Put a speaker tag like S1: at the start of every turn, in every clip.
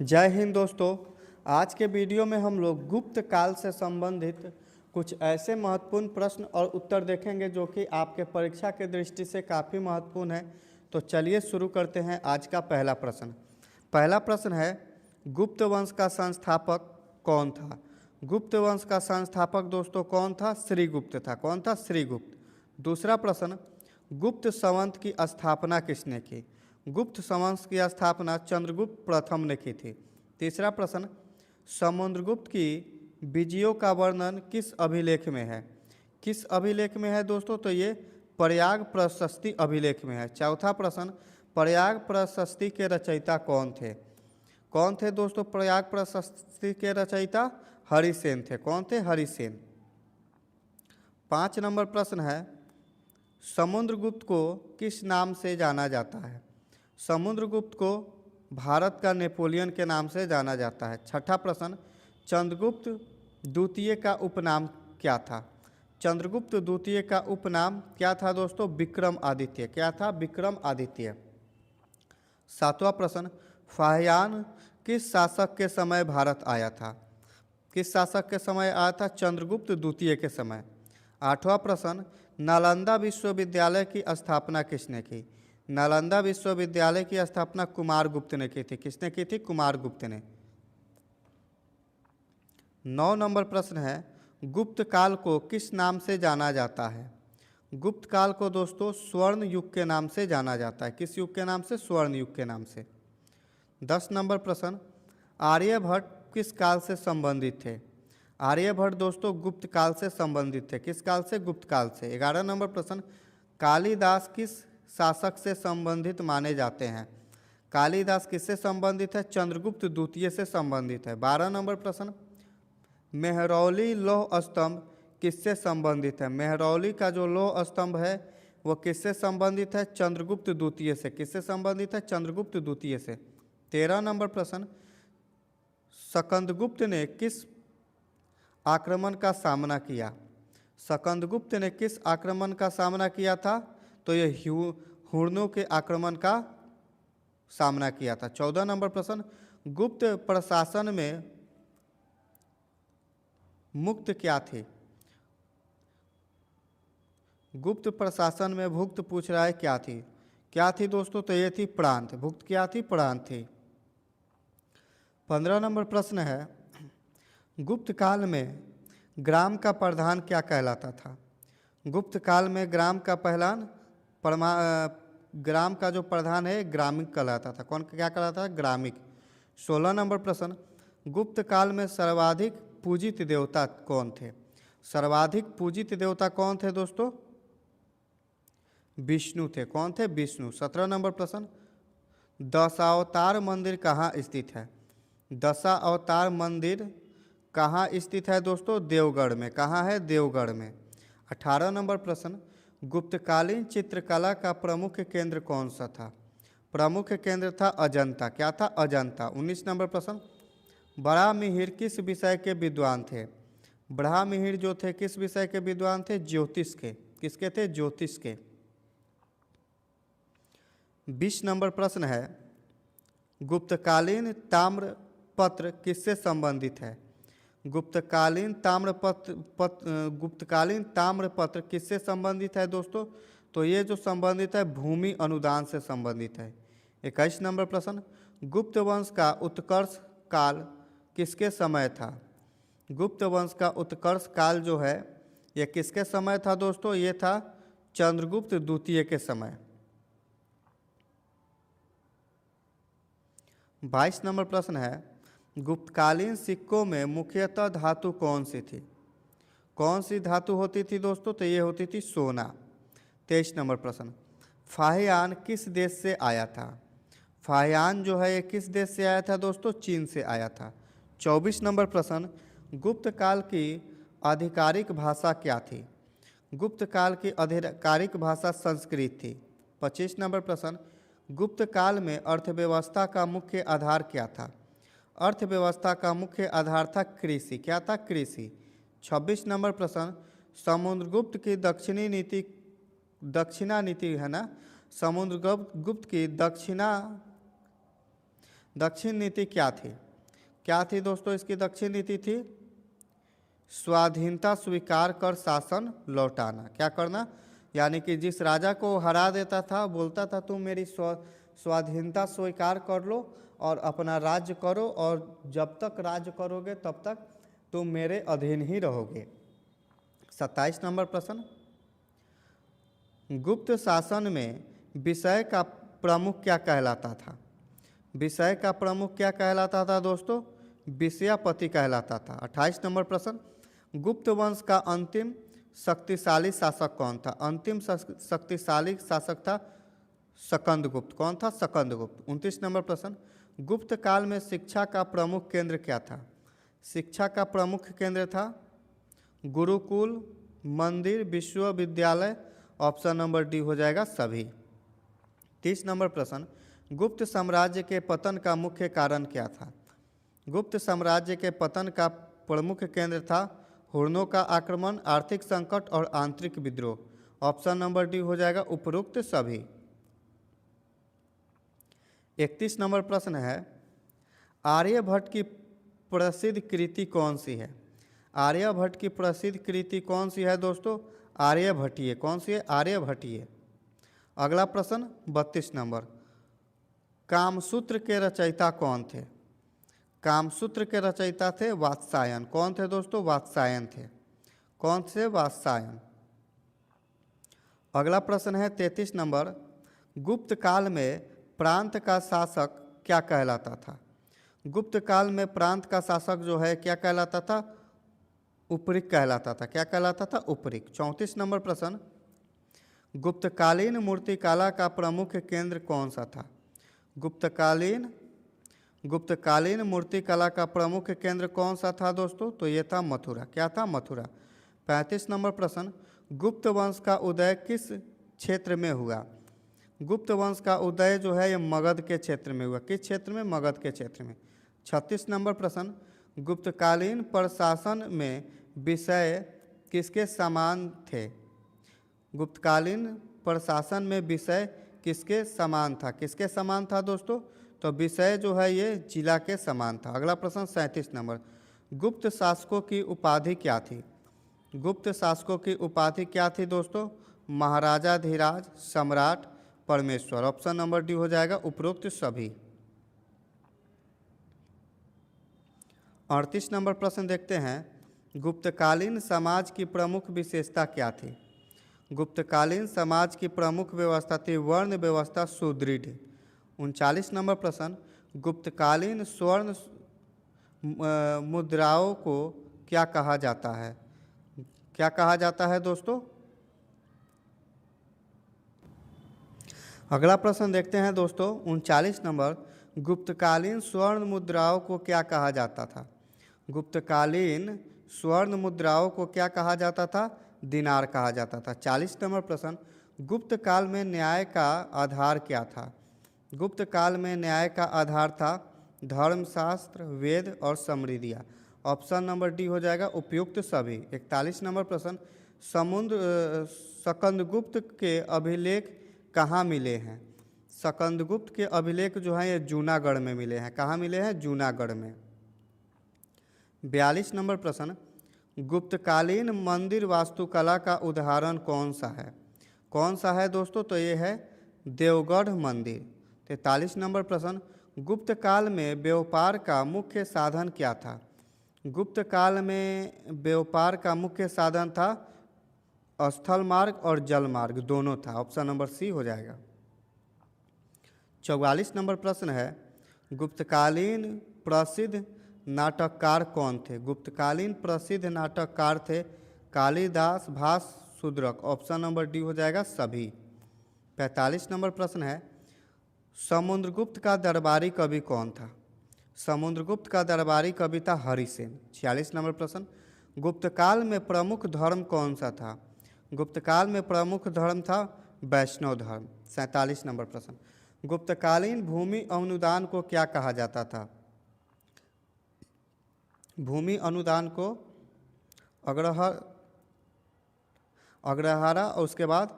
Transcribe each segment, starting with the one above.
S1: जय हिंद दोस्तों। आज के वीडियो में हम लोग गुप्त काल से संबंधित कुछ ऐसे महत्वपूर्ण प्रश्न और उत्तर देखेंगे जो कि आपके परीक्षा के दृष्टि से काफ़ी महत्वपूर्ण है। तो चलिए शुरू करते हैं आज का पहला प्रश्न। पहला प्रश्न है, गुप्त वंश का संस्थापक कौन था? गुप्त वंश का संस्थापक दोस्तों कौन था? श्रीगुप्त था। कौन था? श्रीगुप्त। दूसरा प्रश्न, गुप्त संवत की स्थापना किसने की? गुप्त संवंश की स्थापना चंद्रगुप्त प्रथम ने की थी। तीसरा प्रश्न, समुद्रगुप्त की विजयों का वर्णन किस अभिलेख में है? किस अभिलेख में है दोस्तों? तो ये प्रयाग प्रशस्ति अभिलेख में है। चौथा प्रश्न, प्रयाग प्रशस्ति के रचयिता कौन थे? कौन थे दोस्तों प्रयाग प्रशस्ति के रचयिता? हरिसेन थे। कौन थे? हरिसेन। 5 नंबर प्रश्न है, समुद्रगुप्त को किस नाम से जाना जाता है? समुद्रगुप्त को भारत का नेपोलियन के नाम से जाना जाता है। छठा प्रश्न, चंद्रगुप्त द्वितीय का उपनाम क्या था? चंद्रगुप्त द्वितीय का उपनाम क्या था दोस्तों? विक्रम आदित्य। क्या था? विक्रम आदित्य। 7वां प्रश्न, फाहियान किस शासक के समय भारत आया था? किस शासक के समय आया था? चंद्रगुप्त द्वितीय के समय। 8वां प्रश्न, नालंदा विश्वविद्यालय की स्थापना किसने की? नालंदा विश्वविद्यालय की स्थापना कुमारगुप्त ने की थी। किसने की थी? कुमारगुप्त ने। 9 नंबर प्रश्न है, गुप्त काल को किस नाम से जाना जाता है? गुप्त काल को दोस्तों स्वर्ण युग के नाम से जाना जाता है। किस युग के नाम से? स्वर्ण युग के नाम से। 10 नंबर प्रश्न, आर्यभट्ट किस काल से संबंधित थे? आर्यभट्ट दोस्तों गुप्त काल से संबंधित थे। किस काल से? गुप्त काल से। 11 नंबर प्रश्न, कालिदास किस शासक से संबंधित माने जाते हैं? कालिदास किससे संबंधित है? चंद्रगुप्त द्वितीय से संबंधित है। 12 नंबर प्रश्न, मेहरौली लौह स्तंभ किससे संबंधित है? मेहरौली का जो लौह स्तंभ है वो किससे संबंधित है? चंद्रगुप्त द्वितीय से। किससे संबंधित है? चंद्रगुप्त द्वितीय से। 13 नंबर प्रश्न, स्कंदगुप्त ने किस आक्रमण का सामना किया? स्कंदगुप्त ने किस आक्रमण का सामना किया था? तो ये हुरणों के आक्रमण का सामना किया था। 14 नंबर प्रश्न, गुप्त प्रशासन में मुक्त क्या थी? गुप्त प्रशासन में भुक्त पूछ रहा है क्या थी? क्या थी दोस्तों? तो ये थी प्रांत। भुक्त क्या थी? प्रांत थी। 15 नंबर प्रश्न है, गुप्त काल में ग्राम का प्रधान क्या कहलाता था? गुप्त काल में ग्राम का ग्राम का जो प्रधान है ग्रामिक कहलाता था। कौन क्या कहलाता था? ग्रामिक। 16 नंबर प्रश्न, गुप्त काल में सर्वाधिक पूजित देवता कौन थे? सर्वाधिक पूजित देवता कौन थे दोस्तों? विष्णु थे। कौन थे? विष्णु। 17 नंबर प्रश्न, दशावतार मंदिर कहाँ स्थित है? दशावतार मंदिर कहाँ स्थित है दोस्तों? देवगढ़ में। कहाँ है? देवगढ़ में। 18 नंबर प्रश्न, गुप्तकालीन चित्रकला का प्रमुख केंद्र कौन सा था? प्रमुख केंद्र था अजंता। क्या था? अजंता। 19 नंबर प्रश्न, बड़ामिहिर किस विषय के विद्वान थे? बड़ामिहिर जो थे किस विषय के विद्वान थे? ज्योतिष के। किसके थे? ज्योतिष के। 20 नंबर प्रश्न है, गुप्तकालीन ताम्रपत्र किससे संबंधित है? गुप्तकालीन ताम्रपत्र किससे संबंधित है दोस्तों? तो ये जो संबंधित है भूमि अनुदान से संबंधित है। 21 नंबर प्रश्न, गुप्त वंश का उत्कर्ष काल किसके समय था? गुप्त वंश का उत्कर्ष काल जो है ये किसके समय था दोस्तों? ये था चंद्रगुप्त द्वितीय के समय। 22 नंबर प्रश्न है, गुप्तकालीन सिक्कों में मुख्यतः धातु कौन सी थी? कौन सी धातु होती थी दोस्तों? तो ये होती थी सोना। 23 नंबर प्रश्न, फाहियान किस देश से आया था? फाहियान जो है ये किस देश से आया था दोस्तों? चीन से आया था। 24 नंबर प्रश्न, गुप्त काल की आधिकारिक भाषा क्या थी? गुप्त काल की आधिकारिक भाषा संस्कृत थी। 25 नंबर प्रश्न, गुप्त काल में अर्थव्यवस्था का मुख्य आधार क्या था? अर्थव्यवस्था का मुख्य आधार था कृषि। क्या था? कृषि। 26 नंबर प्रश्न, समुद्रगुप्त की दक्षिणा नीति है ना, समुद्रगुप्त की दक्षिण नीति क्या थी? क्या थी दोस्तों इसकी दक्षिण नीति थी? स्वाधीनता स्वीकार कर शासन लौटाना। क्या करना? यानी कि जिस राजा को हरा देता था बोलता था तुम मेरी स्वाधीनता स्वीकार कर लो और अपना राज्य करो, और जब तक राज्य करोगे तब तक तुम मेरे अधीन ही रहोगे। 27 नंबर प्रश्न, गुप्त शासन में विषय का प्रमुख क्या कहलाता था? विषय का प्रमुख क्या कहलाता था दोस्तों? विषयापति कहलाता था। 28 नंबर प्रश्न, गुप्त वंश का अंतिम शक्तिशाली शासक कौन था? अंतिम शक्तिशाली शासक था सकंदगुप्त। कौन था? सकंदगुप्त। 29 नंबर प्रश्न, गुप्त काल में शिक्षा का प्रमुख केंद्र क्या था? शिक्षा का प्रमुख केंद्र था गुरुकुल, मंदिर, विश्वविद्यालय। ऑप्शन नंबर डी हो जाएगा सभी। 30 नंबर प्रश्न, गुप्त साम्राज्य के पतन का मुख्य कारण क्या था? गुप्त साम्राज्य के पतन का प्रमुख केंद्र था हुर्नों का आक्रमण, आर्थिक संकट और आंतरिक विद्रोह। ऑप्शन नंबर डी हो जाएगा उपरोक्त सभी। 31 नंबर प्रश्न है, आर्यभट्ट की प्रसिद्ध कृति कौन सी है? आर्यभट्ट की प्रसिद्ध कृति कौन सी है दोस्तों? आर्यभट्टीय। कौन सी है? आर्यभट्टीय। अगला प्रश्न 32 नंबर, कामसूत्र के रचयिता कौन थे? कामसूत्र के रचयिता थे वात्सायन। कौन थे दोस्तों? वात्सायन थे। कौन थे? वात्सायन। अगला प्रश्न है 33 नंबर, गुप्त काल में प्रांत का शासक क्या कहलाता था? गुप्त काल में प्रांत का शासक जो है क्या कहलाता था? उपरिक कहलाता था। क्या कहलाता था? उपरिक। 34 नंबर प्रश्न, गुप्तकालीन मूर्तिकला का प्रमुख केंद्र कौन सा था? गुप्तकालीन मूर्तिकला का प्रमुख केंद्र कौन सा था दोस्तों? तो ये था मथुरा। क्या था? मथुरा। 35 नंबर प्रश्न, गुप्त वंश का उदय किस क्षेत्र में हुआ? गुप्त वंश का उदय जो है ये मगध के क्षेत्र में हुआ। किस क्षेत्र में? मगध के क्षेत्र में। 36 नंबर प्रश्न, गुप्तकालीन प्रशासन में विषय किसके समान थे? गुप्तकालीन प्रशासन में विषय किसके समान था? किसके समान था दोस्तों? तो विषय जो है ये जिला के समान था। अगला प्रश्न 37 नंबर, गुप्त शासकों की उपाधि क्या थी? गुप्त शासकों की उपाधि क्या थी दोस्तों? महाराजाधिराज, सम्राट, परमेश्वर। ऑप्शन नंबर डी हो जाएगा उपरोक्त सभी। 38 नंबर प्रश्न देखते हैं, गुप्तकालीन समाज की प्रमुख विशेषता क्या थी? गुप्तकालीन समाज की प्रमुख व्यवस्था थी वर्ण व्यवस्था सुदृढ़। 39 नंबर प्रश्न, गुप्तकालीन स्वर्ण मुद्राओं को क्या कहा जाता है? क्या कहा जाता है दोस्तों? अगला प्रश्न देखते हैं दोस्तों 39 नंबर, गुप्तकालीन स्वर्ण मुद्राओं को क्या कहा जाता था? गुप्तकालीन स्वर्ण मुद्राओं को क्या कहा जाता था? दिनार कहा जाता था। 40 नंबर प्रश्न, गुप्त काल में न्याय का आधार क्या था? गुप्त काल में न्याय का आधार था धर्मशास्त्र, वेद और समृद्धियाँ। ऑप्शन नंबर डी हो जाएगा उपयुक्त सभी। 41 नंबर प्रश्न, सकंदगुप्त के अभिलेख कहाँ मिले हैं? सकंदगुप्त के अभिलेख जो हैं ये जूनागढ़ में मिले हैं। कहाँ मिले हैं? जूनागढ़ में। 42 नंबर प्रश्न, गुप्तकालीन मंदिर वास्तुकला का उदाहरण कौन सा है? कौन सा है दोस्तों? तो ये है देवगढ़ मंदिर। 43 नंबर प्रश्न, गुप्त काल में व्यापार का मुख्य साधन क्या था? गुप्त काल में व्यापार का मुख्य साधन था स्थल मार्ग और जल मार्ग, दोनों था। ऑप्शन नंबर सी हो जाएगा। 44 नंबर प्रश्न है, गुप्तकालीन प्रसिद्ध नाटककार कौन थे? गुप्तकालीन प्रसिद्ध नाटककार थे कालिदास, भास, शूद्रक। ऑप्शन नंबर डी हो जाएगा सभी। 45 नंबर प्रश्न है, समुद्रगुप्त का दरबारी कवि कौन था? समुद्रगुप्त का दरबारी कवि था हरिसेन। 46 नंबर प्रश्न, गुप्तकाल में प्रमुख धर्म कौन सा था? गुप्तकाल में प्रमुख धर्म था वैष्णव धर्म। 47 नंबर प्रश्न, गुप्तकालीन भूमि अनुदान को क्या कहा जाता था? भूमि अनुदान को अग्रहारा और उसके बाद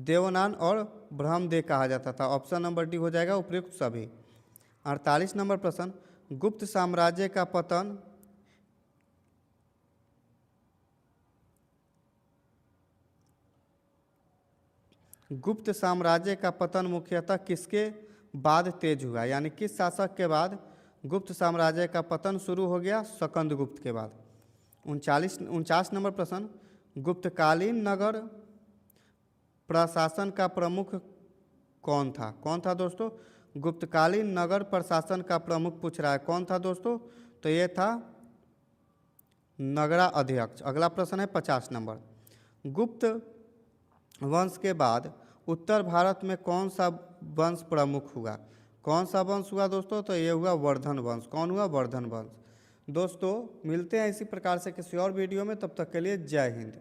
S1: देवनान और ब्रह्मदेव कहा जाता था। ऑप्शन नंबर डी हो जाएगा उपयुक्त सभी। 48 नंबर प्रश्न, गुप्त साम्राज्य का पतन गुप्त साम्राज्य का पतन मुख्यतः किसके बाद तेज हुआ, यानी किस शासक के बाद गुप्त साम्राज्य का पतन शुरू हो गया? स्कंदगुप्त के बाद। 49 नंबर प्रश्न, गुप्तकालीन नगर प्रशासन का प्रमुख कौन था? कौन था दोस्तों? गुप्तकालीन नगर प्रशासन का प्रमुख पूछ रहा है, कौन था दोस्तों? तो ये था नगरा अध्यक्ष। अगला प्रश्न है 50 नंबर, गुप्त वंश के बाद उत्तर भारत में कौन सा वंश प्रमुख हुआ? कौन सा वंश हुआ दोस्तों? तो ये हुआ वर्धन वंश। कौन हुआ? वर्धन वंश। दोस्तों मिलते हैं इसी प्रकार से किसी और वीडियो में, तब तक के लिए जय हिंद।